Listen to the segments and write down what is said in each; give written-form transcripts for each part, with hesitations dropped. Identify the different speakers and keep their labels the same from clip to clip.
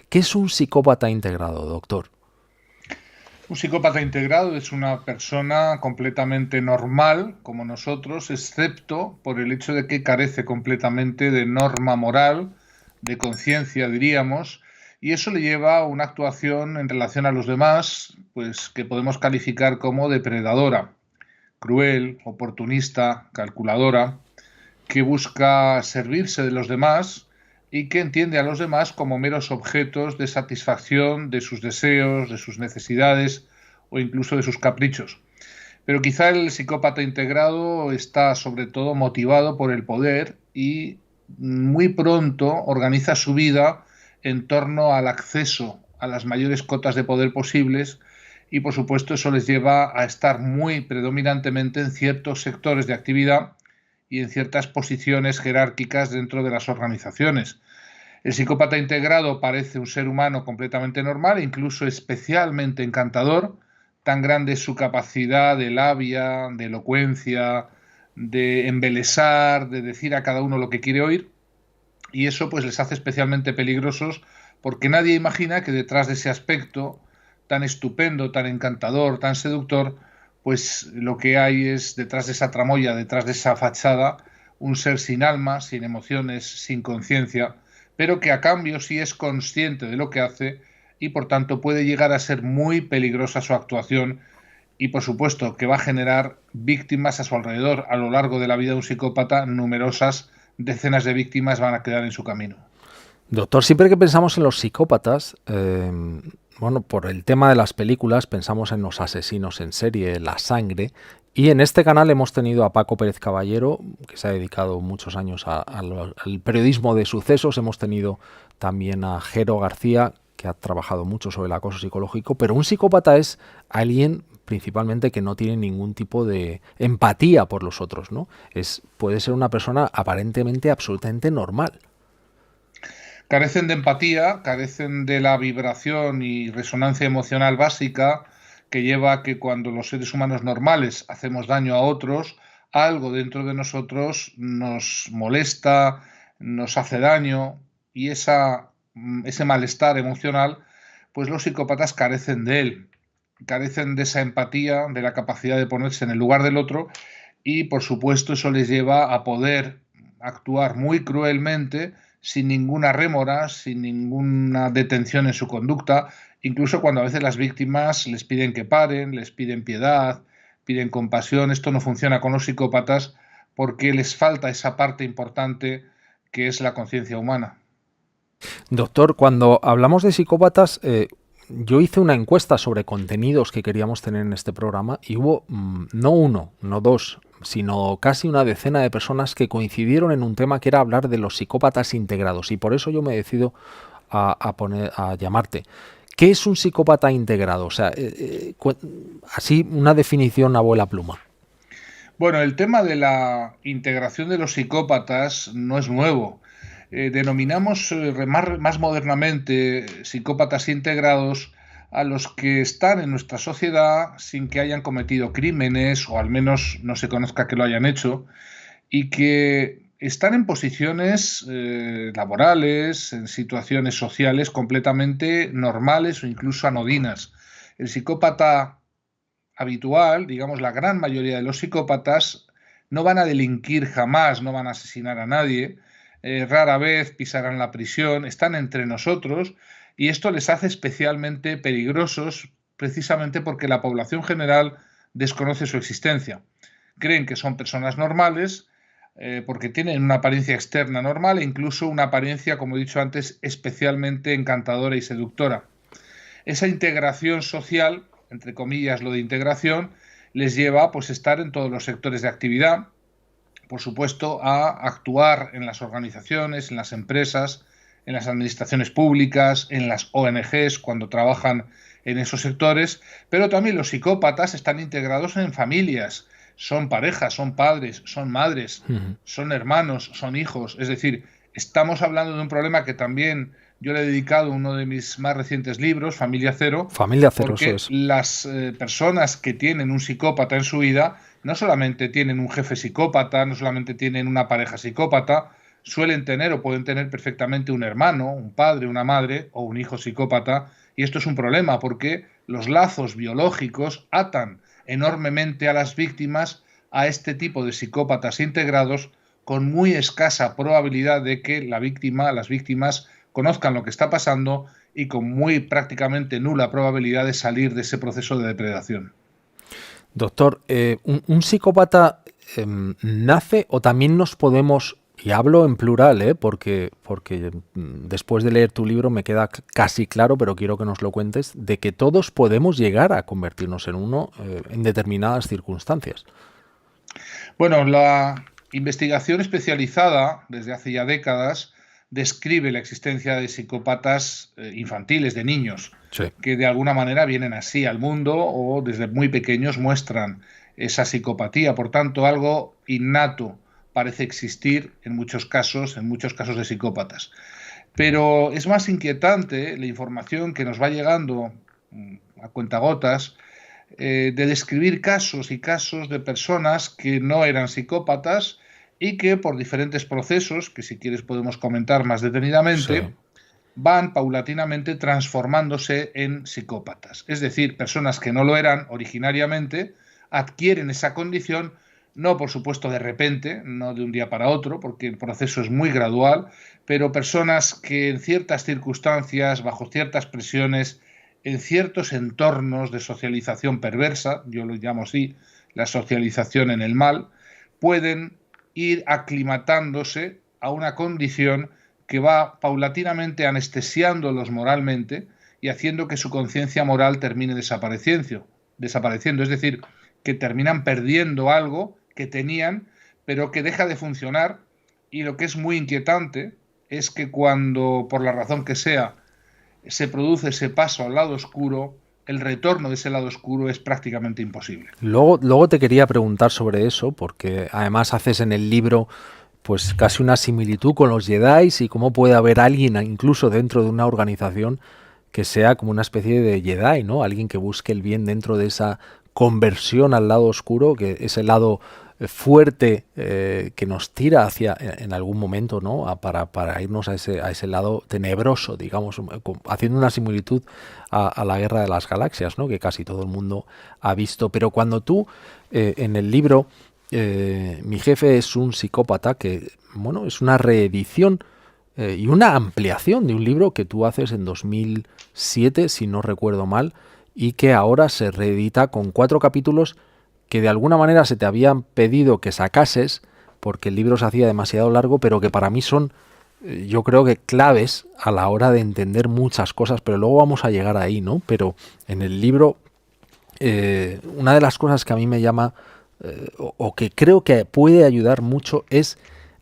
Speaker 1: ¿Qué es un psicópata integrado, doctor?
Speaker 2: Un psicópata integrado es una persona completamente normal, como nosotros, excepto por el hecho de que carece completamente de norma moral, de conciencia, diríamos, y eso le lleva a una actuación en relación a los demás, pues que podemos calificar como depredadora, cruel, oportunista, calculadora, que busca servirse de los demás y que entiende a los demás como meros objetos de satisfacción de sus deseos, de sus necesidades o incluso de sus caprichos. Pero quizá el psicópata integrado está sobre todo motivado por el poder y muy pronto organiza su vida en torno al acceso a las mayores cotas de poder posibles y por supuesto eso les lleva a estar muy predominantemente en ciertos sectores de actividad y en ciertas posiciones jerárquicas dentro de las organizaciones. El psicópata integrado parece un ser humano completamente normal, incluso especialmente encantador. Tan grande es su capacidad de labia, de elocuencia, de embelesar, de decir a cada uno lo que quiere oír. Y eso pues les hace especialmente peligrosos porque nadie imagina que detrás de ese aspecto tan estupendo, tan encantador, tan seductor, pues lo que hay es detrás de esa tramoya, detrás de esa fachada, un ser sin alma, sin emociones, sin conciencia, pero que a cambio sí es consciente de lo que hace y por tanto puede llegar a ser muy peligrosa su actuación y por supuesto que va a generar víctimas a su alrededor. A lo largo de la vida de un psicópata, numerosas decenas de víctimas van a quedar en su camino.
Speaker 1: Doctor, siempre que pensamos en los psicópatas, bueno, por el tema de las películas, pensamos en los asesinos en serie, la sangre, y en este canal hemos tenido a Paco Pérez Caballero, que se ha dedicado muchos años al periodismo de sucesos, hemos tenido también a Jero García, que ha trabajado mucho sobre el acoso psicológico, pero un psicópata es alguien principalmente que no tiene ningún tipo de empatía por los otros, ¿no? Puede ser una persona aparentemente absolutamente normal.
Speaker 2: Carecen de empatía, carecen de la vibración y resonancia emocional básica que lleva a que cuando los seres humanos normales hacemos daño a otros, algo dentro de nosotros nos molesta, nos hace daño y ese malestar emocional, pues los psicópatas carecen de él, carecen de esa empatía, de la capacidad de ponerse en el lugar del otro y por supuesto eso les lleva a poder actuar muy cruelmente sin ninguna rémora, sin ninguna detención en su conducta, incluso cuando a veces las víctimas les piden que paren, les piden piedad, piden compasión. Esto no funciona con los psicópatas porque les falta esa parte importante que es la conciencia humana.
Speaker 1: Doctor, cuando hablamos de psicópatas, yo hice una encuesta sobre contenidos que queríamos tener en este programa y hubo no uno, no dos, sino casi una decena de personas que coincidieron en un tema que era hablar de los psicópatas integrados y por eso yo me decido a llamarte. ¿Qué es un psicópata integrado? O sea, así una definición abuela pluma.
Speaker 2: Bueno, el tema de la integración de los psicópatas no es nuevo. Denominamos más modernamente psicópatas integrados a los que están en nuestra sociedad sin que hayan cometido crímenes o al menos no se conozca que lo hayan hecho y que están en posiciones laborales, en situaciones sociales completamente normales o incluso anodinas. El psicópata habitual, digamos la gran mayoría de los psicópatas, no van a delinquir jamás, no van a asesinar a nadie, rara vez pisarán la prisión, están entre nosotros y esto les hace especialmente peligrosos precisamente porque la población general desconoce su existencia. Creen que son personas normales porque tienen una apariencia externa normal e incluso una apariencia, como he dicho antes, especialmente encantadora y seductora. Esa integración social, entre comillas lo de integración, les lleva pues, a estar en todos los sectores de actividad, por supuesto, a actuar en las organizaciones, en las empresas, en las administraciones públicas, en las ONGs cuando trabajan en esos sectores, pero también los psicópatas están integrados en familias, son parejas, son padres, son madres,
Speaker 1: Uh -huh.
Speaker 2: son hermanos, son hijos, es decir, estamos hablando de un problema que también yo le he dedicado uno de mis más recientes libros, Familia Cero,
Speaker 1: Familia cero, eso
Speaker 2: porque
Speaker 1: es.
Speaker 2: las personas que tienen un psicópata en su vida no solamente tienen un jefe psicópata, no solamente tienen una pareja psicópata, suelen tener o pueden tener perfectamente un hermano, un padre, una madre o un hijo psicópata, y esto es un problema porque los lazos biológicos atan enormemente a las víctimas a este tipo de psicópatas integrados, con muy escasa probabilidad de que las víctimas conozcan lo que está pasando y con muy prácticamente nula probabilidad de salir de ese proceso de depredación.
Speaker 1: Doctor, ¿un psicópata nace o también nos podemos, y hablo en plural, porque después de leer tu libro me queda casi claro, pero quiero que nos lo cuentes, de que todos podemos llegar a convertirnos en uno en determinadas circunstancias?
Speaker 2: Bueno, la investigación especializada desde hace ya décadas describe la existencia de psicópatas infantiles, de niños,
Speaker 1: Sí.
Speaker 2: que de alguna manera vienen así al mundo o desde muy pequeños muestran esa psicopatía. Por tanto, algo innato parece existir en muchos casos de psicópatas. Pero es más inquietante la información que nos va llegando a cuentagotas de describir casos y casos de personas que no eran psicópatas y que por diferentes procesos, que si quieres podemos comentar más detenidamente,
Speaker 1: Sí.
Speaker 2: van paulatinamente transformándose en psicópatas. Es decir, personas que no lo eran originariamente adquieren esa condición, no por supuesto de repente, no de un día para otro, porque el proceso es muy gradual, pero personas que en ciertas circunstancias, bajo ciertas presiones, en ciertos entornos de socialización perversa, yo lo llamo así, la socialización en el mal, pueden ir aclimatándose a una condición que va paulatinamente anestesiándolos moralmente y haciendo que su conciencia moral termine desapareciendo. Es decir, que terminan perdiendo algo que tenían, pero que deja de funcionar. Y lo que es muy inquietante es que cuando, por la razón que sea, se produce ese paso al lado oscuro, el retorno de ese lado oscuro es prácticamente imposible.
Speaker 1: Luego te quería preguntar sobre eso, porque además haces en el libro pues casi una similitud con los Jedi y cómo puede haber alguien incluso dentro de una organización que sea como una especie de Jedi, ¿no? Alguien que busque el bien dentro de esa conversión al lado oscuro, que ese lado fuerte que nos tira hacia en algún momento, ¿no? Para irnos a ese lado tenebroso, digamos, haciendo una similitud a la Guerra de las Galaxias, ¿no? Que casi todo el mundo ha visto. Pero cuando tú en el libro Mi jefe es un psicópata, que bueno, es una reedición y una ampliación de un libro que tú haces en 2007, si no recuerdo mal, y que ahora se reedita con 4 capítulos que de alguna manera se te habían pedido que sacases porque el libro se hacía demasiado largo, pero que para mí son, yo creo que claves a la hora de entender muchas cosas, pero luego vamos a llegar ahí, ¿no? Pero en el libro, una de las cosas que a mí me llama, o que creo que puede ayudar mucho, es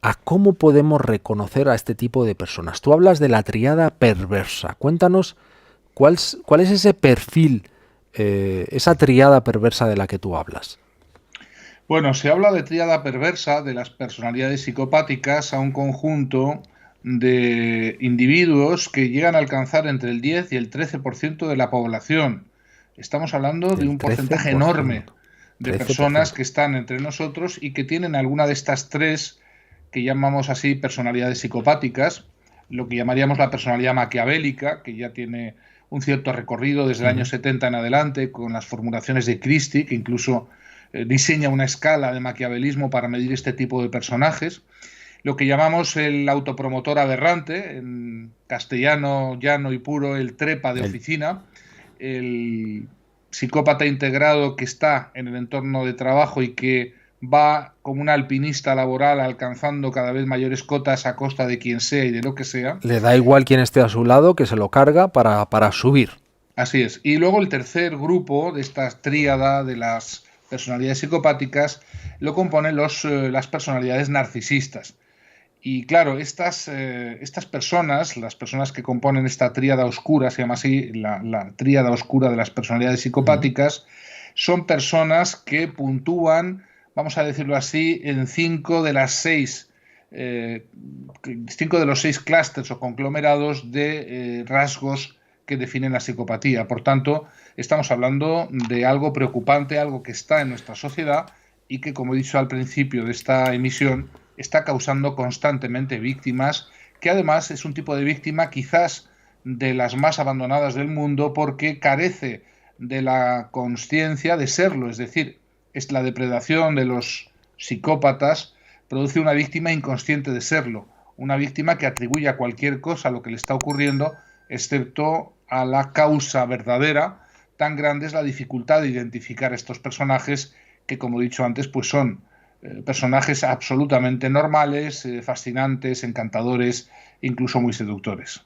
Speaker 1: a cómo podemos reconocer a este tipo de personas. Tú hablas de la tríada perversa. Cuéntanos cuál es ese perfil, esa tríada perversa de la que tú hablas.
Speaker 2: Bueno, se habla de tríada perversa de las personalidades psicopáticas a un conjunto de individuos que llegan a alcanzar entre el 10 y el 13% de la población. Estamos hablando de
Speaker 1: Del
Speaker 2: un porcentaje enorme
Speaker 1: 13%.
Speaker 2: de personas
Speaker 1: 13%.
Speaker 2: que están entre nosotros y que tienen alguna de estas tres que llamamos así personalidades psicopáticas, lo que llamaríamos la personalidad maquiavélica, que ya tiene un cierto recorrido desde el año 70 en adelante, con las formulaciones de Christie, que incluso diseña una escala de maquiavelismo para medir este tipo de personajes. Lo que llamamos el autopromotor aberrante, en castellano llano y puro, el trepa de oficina, el psicópata integrado que está en el entorno de trabajo y que va como un alpinista laboral alcanzando cada vez mayores cotas a costa de quien sea y de lo que sea.
Speaker 1: Le da igual quién esté a su lado, que se lo carga para subir.
Speaker 2: Así es. Y luego el tercer grupo de esta tríada de las personalidades psicopáticas lo componen las personalidades narcisistas. Y claro, estas personas, las personas que componen esta tríada oscura, se llama así la tríada oscura de las personalidades psicopáticas, son personas que puntúan, vamos a decirlo así, en 5 de las 6 5 de los 6 clústeres o conglomerados de rasgos que definen la psicopatía. Por tanto, estamos hablando de algo preocupante, algo que está en nuestra sociedad y que, como he dicho al principio de esta emisión, está causando constantemente víctimas, que además es un tipo de víctima quizás de las más abandonadas del mundo porque carece de la consciencia de serlo, es decir, es la depredación de los psicópatas produce una víctima inconsciente de serlo, una víctima que atribuye a cualquier cosa lo que le está ocurriendo, excepto a la causa verdadera. Tan grande es la dificultad de identificar estos personajes que, como he dicho antes, pues son personajes absolutamente normales, fascinantes, encantadores, incluso muy seductores.